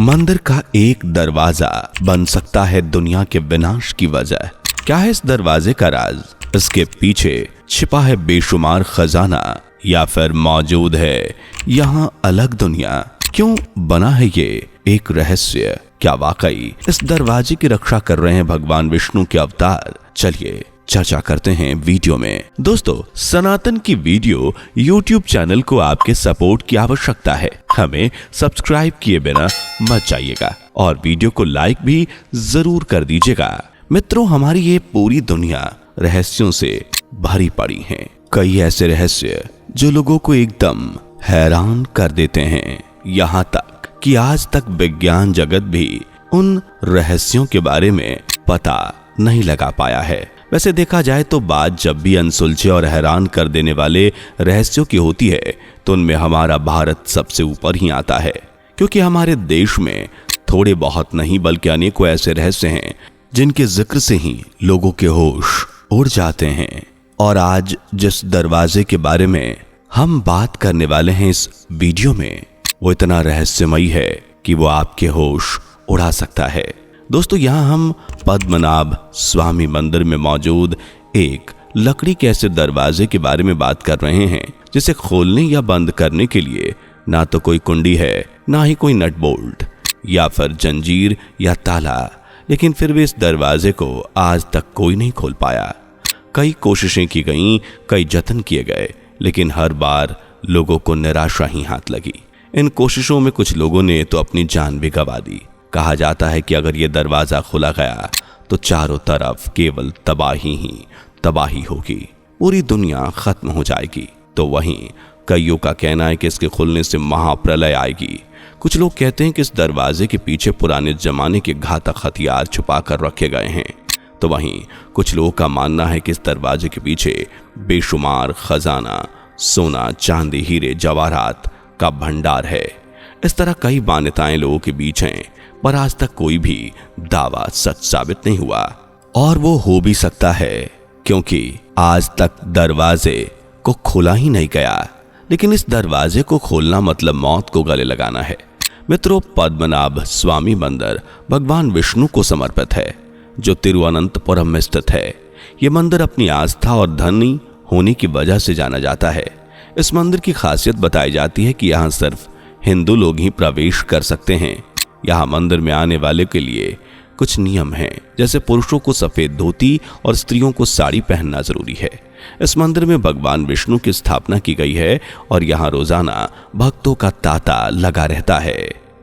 मंदिर का एक दरवाजा बन सकता है दुनिया के विनाश की वजह। क्या है इस दरवाजे का राज? इसके पीछे छिपा है बेशुमार खजाना या फिर मौजूद है यहाँ अलग दुनिया? क्यों बना है ये एक रहस्य? क्या वाकई इस दरवाजे की रक्षा कर रहे हैं भगवान विष्णु के अवतार? चलिए चर्चा करते हैं वीडियो में। दोस्तों, सनातन की वीडियो YouTube चैनल को आपके सपोर्ट की आवश्यकता है। हमें सब्सक्राइब किए बिना मत जाइएगा और वीडियो को लाइक भी जरूर कर दीजिएगा। मित्रों, हमारी ये पूरी दुनिया रहस्यों से भरी पड़ी है। कई ऐसे रहस्य जो लोगों को एकदम हैरान कर देते हैं, यहाँ तक कि आज तक विज्ञान जगत भी उन रहस्यों के बारे में पता नहीं लगा पाया है। वैसे देखा जाए तो बात जब भी अनसुलझे और हैरान कर देने वाले रहस्यों की होती है तो उनमें हमारा भारत सबसे ऊपर ही आता है, क्योंकि हमारे देश में थोड़े बहुत नहीं बल्कि अनेकों ऐसे रहस्य हैं जिनके जिक्र से ही लोगों के होश उड़ जाते हैं। और आज जिस दरवाजे के बारे में हम बात करने वाले हैं इस वीडियो में, वो इतना रहस्यमयी है कि वो आपके होश उड़ा सकता है। दोस्तों, यहाँ हम पद्मनाभ स्वामी मंदिर में मौजूद एक लकड़ी के ऐसे दरवाजे के बारे में बात कर रहे हैं जिसे खोलने या बंद करने के लिए ना तो कोई कुंडी है, ना ही कोई नट बोल्ट या फिर जंजीर या ताला, लेकिन फिर भी इस दरवाजे को आज तक कोई नहीं खोल पाया। कई कोशिशें की गईं, कई जतन किए गए, लेकिन हर बार लोगों को निराशा ही हाथ लगी। इन कोशिशों में कुछ लोगों ने तो अपनी जान भी गंवा दी। कहा जाता है कि अगर ये दरवाजा खुला गया तो चारों तरफ केवल तबाही ही तबाही होगी, पूरी दुनिया खत्म हो जाएगी। तो वहीं कईयों का कहना है कि इसके खुलने से महाप्रलय आएगी। कुछ लोग कहते हैं कि इस दरवाजे के पीछे पुराने जमाने के घातक हथियार छुपा कर रखे गए हैं। तो वहीं कुछ लोगों का मानना है कि इस दरवाजे के पीछे बेशुमार खजाना, सोना, चांदी, हीरे, जवाहरात का भंडार है। इस तरह कई मान्यताएं लोगों के बीच हैं, पर आज तक कोई भी दावा सच साबित नहीं हुआ। और वो हो भी सकता है क्योंकि आज तक दरवाजे को खोला ही नहीं गया। लेकिन इस दरवाजे को खोलना मतलब मौत को गले लगाना है। मित्रों, पद्मनाभ स्वामी मंदिर भगवान विष्णु को समर्पित है, जो तिरुवनंतपुरम में स्थित है। ये मंदिर अपनी आस्था और धनी होने की वजह से जाना जाता है। इस मंदिर की खासियत बताई जाती है कि यहाँ सिर्फ हिंदू लोग ही प्रवेश कर सकते हैं। यहाँ मंदिर में आने वाले के लिए कुछ नियम हैं, जैसे पुरुषों को सफेद धोती और स्त्रियों को साड़ी पहनना जरूरी है। इस मंदिर में भगवान विष्णु की स्थापना की गई है और यहाँ रोजाना भक्तों का तांता लगा रहता है।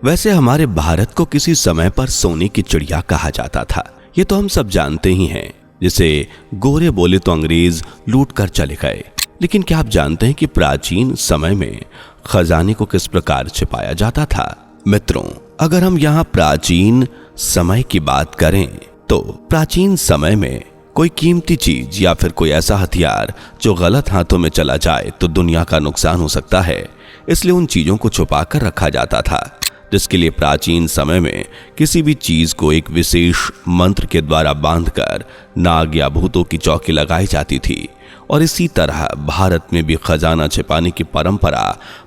वैसे हमारे भारत को किसी समय पर सोने की चिड़िया कहा जाता था, ये तो हम सब जानते ही हैं। जिसे गोरे बोले तो अंग्रेज लूट कर चले गए। लेकिन क्या आप जानते हैं कि प्राचीन समय में खजाने को किस प्रकार छिपाया जाता था? मित्रों, अगर हम यहाँ प्राचीन समय की बात करें तो प्राचीन समय में कोई कीमती चीज या फिर कोई ऐसा हथियार जो गलत हाथों में चला जाए तो दुनिया का नुकसान हो सकता है। इसलिए उन चीजों को छुपा कर रखा जाता था, जिसके लिए प्राचीन समय में किसी भी चीज को एक विशेष मंत्र के द्वारा बांधकर नाग या भूतों की चौकी लगाई जाती थी। और इसी तरह भारत में भी खजाना छिपाने की परंपरा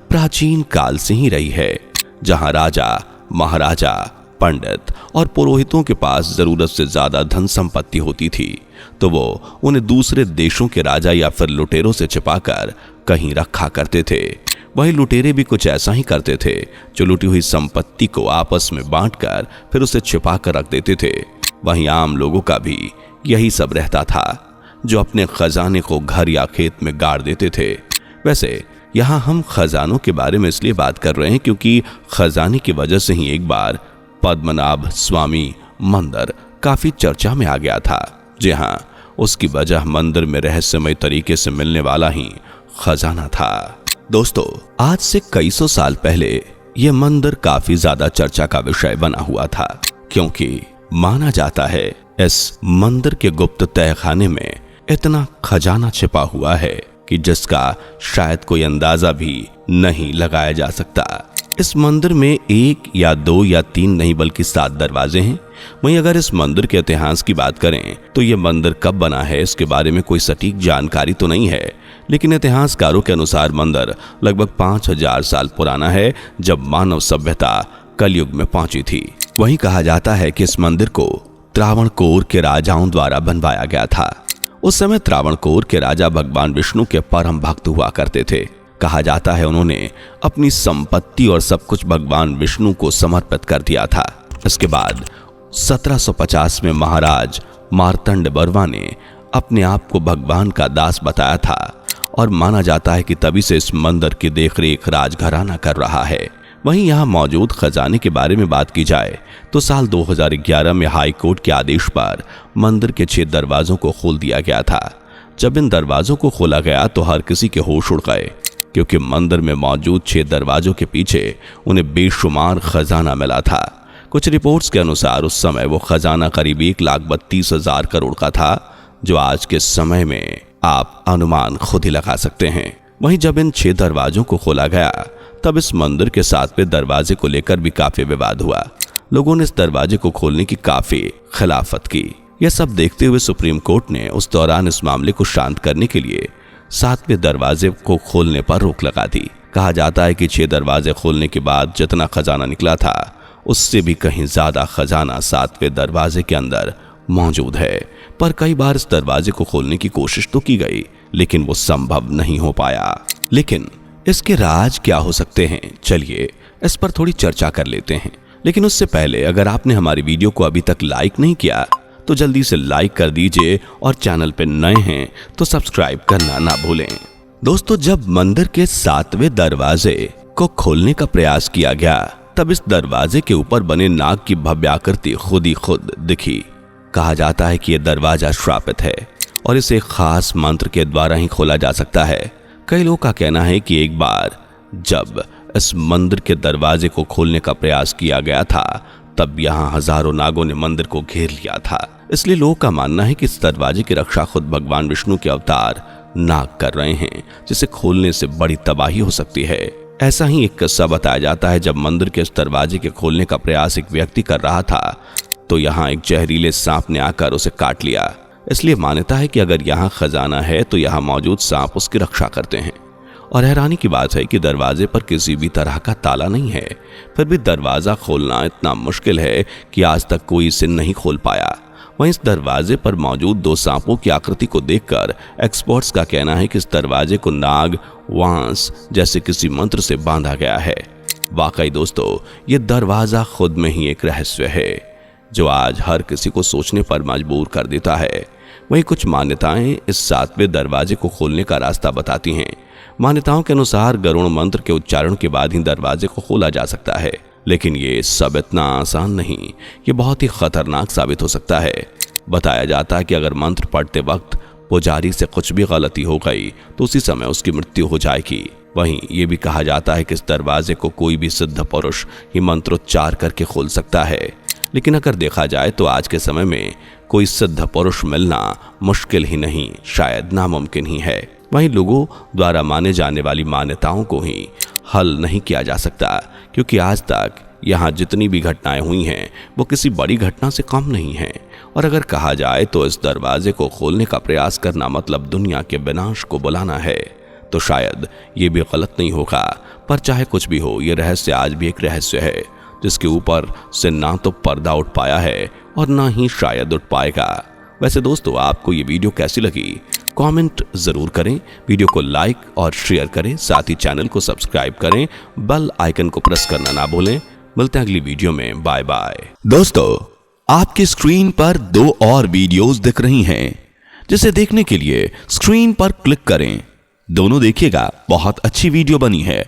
प्राचीन काल से ही रही है, जहां राजा, महाराजा, पंडित और पुरोहितों के पास जरूरत से ज्यादा धन संपत्ति होती थी तो वो उन्हें दूसरे देशों के राजा या फिर लुटेरों से छिपाकर कहीं रखा करते थे। वही लुटेरे भी कुछ ऐसा ही करते थे, जो लुटी हुई संपत्ति को आपस में बांटकर फिर उसे छिपा कर रख देते थे। वहीं आम लोगों का भी यही सब रहता था, जो अपने खजाने को घर या खेत में गाड़ देते थे। वैसे यहाँ हम खजानों के बारे में इसलिए बात कर रहे हैं क्योंकि खजाने की वजह से ही एक बार पद्मनाभ स्वामी मंदिर काफी चर्चा में आ गया था। जी हाँ, उसकी वजह मंदिर में रहस्यमय तरीके से मिलने वाला ही खजाना था। दोस्तों, आज से कई सौ साल पहले यह मंदिर काफी ज्यादा चर्चा का विषय बना हुआ था, क्योंकि माना जाता है इस मंदिर के गुप्त तहखाने में इतना खजाना छिपा हुआ है कि जिसका शायद कोई अंदाजा भी नहीं लगाया जा सकता। इस मंदिर में एक या दो या तीन नहीं बल्कि 7 दरवाजे हैं। वहीं अगर इस मंदिर के इतिहास की बात करें तो यह मंदिर कब बना है इसके बारे में कोई सटीक जानकारी तो नहीं है, लेकिन इतिहासकारों के अनुसार मंदिर लगभग 5000 साल पुराना है, जब मानव सभ्यता कलयुग में पहुंची थी। वहीं कहा जाता है कि इस मंदिर को त्रावणकोर के राजाओं द्वारा बनवाया गया था। उस समय त्रावणकोर के राजा भगवान विष्णु के परम भक्त हुआ करते थे। कहा जाता है उन्होंने अपनी संपत्ति और सब कुछ भगवान विष्णु को समर्पित कर दिया था। इसके बाद 1750 में महाराज मार्तंड बर्वा ने अपने आप को भगवान का दास बताया था और माना जाता है कि तभी से इस मंदिर की देखरेख राजघराना कर रहा है। वहीं यहाँ मौजूद खजाने के बारे में बात की जाए तो साल 2011 में हाई कोर्ट के आदेश पर मंदिर के 6 दरवाजों को खोल दिया गया था। जब इन दरवाजों को खोला गया तो हर किसी के होश उड़ गए, क्योंकि मंदिर में मौजूद 6 दरवाजों के पीछे उन्हें बेशुमार खजाना मिला था। कुछ रिपोर्ट्स के अनुसार उस समय वो खजाना करीब 1,32,000 करोड़ का था, जो आज के समय में आप अनुमान खुद ही लगा सकते हैं। वहीं जब इन 6 दरवाजों को खोला गया तब इस मंदिर के 7वें दरवाजे को लेकर भी काफी विवाद हुआ। लोगों ने इस दरवाजे को खोलने की काफी खिलाफत की। यह सब देखते हुए सुप्रीम कोर्ट ने उस दौरान इस मामले को शांत करने के लिए 7वें दरवाजे को खोलने पर रोक लगा दी। कहा जाता है कि 6 दरवाजे खोलने के बाद जितना खजाना निकला था उससे भी कहीं ज्यादा खजाना 7वें दरवाजे के अंदर मौजूद है। पर कई बार इस दरवाजे को खोलने की कोशिश तो की गई, लेकिन वो संभव नहीं हो पाया। लेकिन इसके राज क्या हो सकते हैं, चलिए इस पर थोड़ी चर्चा कर लेते हैं। लेकिन उससे पहले अगर आपने हमारी वीडियो को अभी तक लाइक नहीं किया तो जल्दी से लाइक कर दीजिए और चैनल पे नए हैं तो सब्सक्राइब करना ना भूलें। दोस्तों, जब मंदिर के 7वें दरवाजे को खोलने का प्रयास किया गया तब इस दरवाजे के ऊपर बने नाग की भव्य आकृति खुद ही खुद दिखी। कहा जाता है कि यह दरवाजा श्रापित है और इसे खास मंत्र के द्वारा ही खोला जा सकता है। कई लोगों का कहना है कि एक बार जब इस मंदिर के दरवाजे को खोलने का प्रयास किया गया था तब यहाँ हजारों नागों ने मंदिर को घेर लिया था। इसलिए लोगों का मानना है कि इस दरवाजे की रक्षा खुद भगवान विष्णु के अवतार नाग कर रहे हैं, जिसे खोलने से बड़ी तबाही हो सकती है। ऐसा ही एक किस्सा बताया जाता है। जब मंदिर के इस दरवाजे के खोलने का प्रयास एक व्यक्ति कर रहा था तो यहाँ एक जहरीले सांप ने आकर उसे काट लिया। इसलिए मान्यता है कि अगर यहाँ खजाना है तो यहाँ मौजूद सांप उसकी रक्षा करते हैं। और हैरानी की बात है कि दरवाजे पर किसी भी तरह का ताला नहीं है, फिर भी दरवाजा खोलना इतना मुश्किल है कि आज तक कोई इसे नहीं खोल पाया। वहीं इस दरवाजे पर मौजूद 2 सांपों की आकृति को देखकर एक्सपर्ट्स का कहना है कि इस दरवाजे को नाग, वांस जैसे किसी मंत्र से बांधा गया है। वाकई दोस्तों, ये दरवाजा खुद में ही एक रहस्य है जो आज हर किसी को सोचने पर मजबूर कर देता है। वहीं कुछ मान्यताएं इस 7वें दरवाजे को खोलने का रास्ता बताती हैं। मान्यताओं के अनुसार गरुड़ मंत्र के उच्चारण के बाद ही दरवाजे को खोला जा सकता है, लेकिन ये सब इतना आसान नहीं, ये बहुत ही खतरनाक साबित हो सकता है। बताया जाता है कि अगर मंत्र पढ़ते वक्त पुजारी से कुछ भी गलती हो गई तो उसी समय उसकी मृत्यु हो जाएगी। वहीं ये भी कहा जाता है कि इस दरवाजे को कोई भी सिद्ध पुरुष ही मंत्रोच्चार करके खोल सकता है। लेकिन अगर देखा जाए तो आज के समय में कोई सिद्ध पुरुष मिलना मुश्किल ही नहीं, शायद नामुमकिन ही है। वहीं लोगों द्वारा माने जाने वाली मान्यताओं को ही हल नहीं किया जा सकता, क्योंकि आज तक यहाँ जितनी भी घटनाएं हुई हैं वो किसी बड़ी घटना से कम नहीं हैं। और अगर कहा जाए तो इस दरवाजे को खोलने का प्रयास करना मतलब दुनिया के विनाश को बुलाना है, तो शायद ये भी गलत नहीं होगा। पर चाहे कुछ भी हो, ये रहस्य आज भी एक रहस्य है जिसके ऊपर से ना तो पर्दा उठ पाया है और ना ही शायद उठ पाएगा। वैसे दोस्तों, आपको ये वीडियो कैसी लगी कमेंट जरूर करें, वीडियो को लाइक और शेयर करें, साथ ही चैनल को सब्सक्राइब करें, बेल आइकन को प्रेस करना ना भूलें। मिलते हैं अगली वीडियो में, बाय बाय। दोस्तों, आपकी स्क्रीन पर 2 और वीडियोस दिख रही हैं, जिसे देखने के लिए स्क्रीन पर क्लिक करें। दोनों देखिएगा, बहुत अच्छी वीडियो बनी है।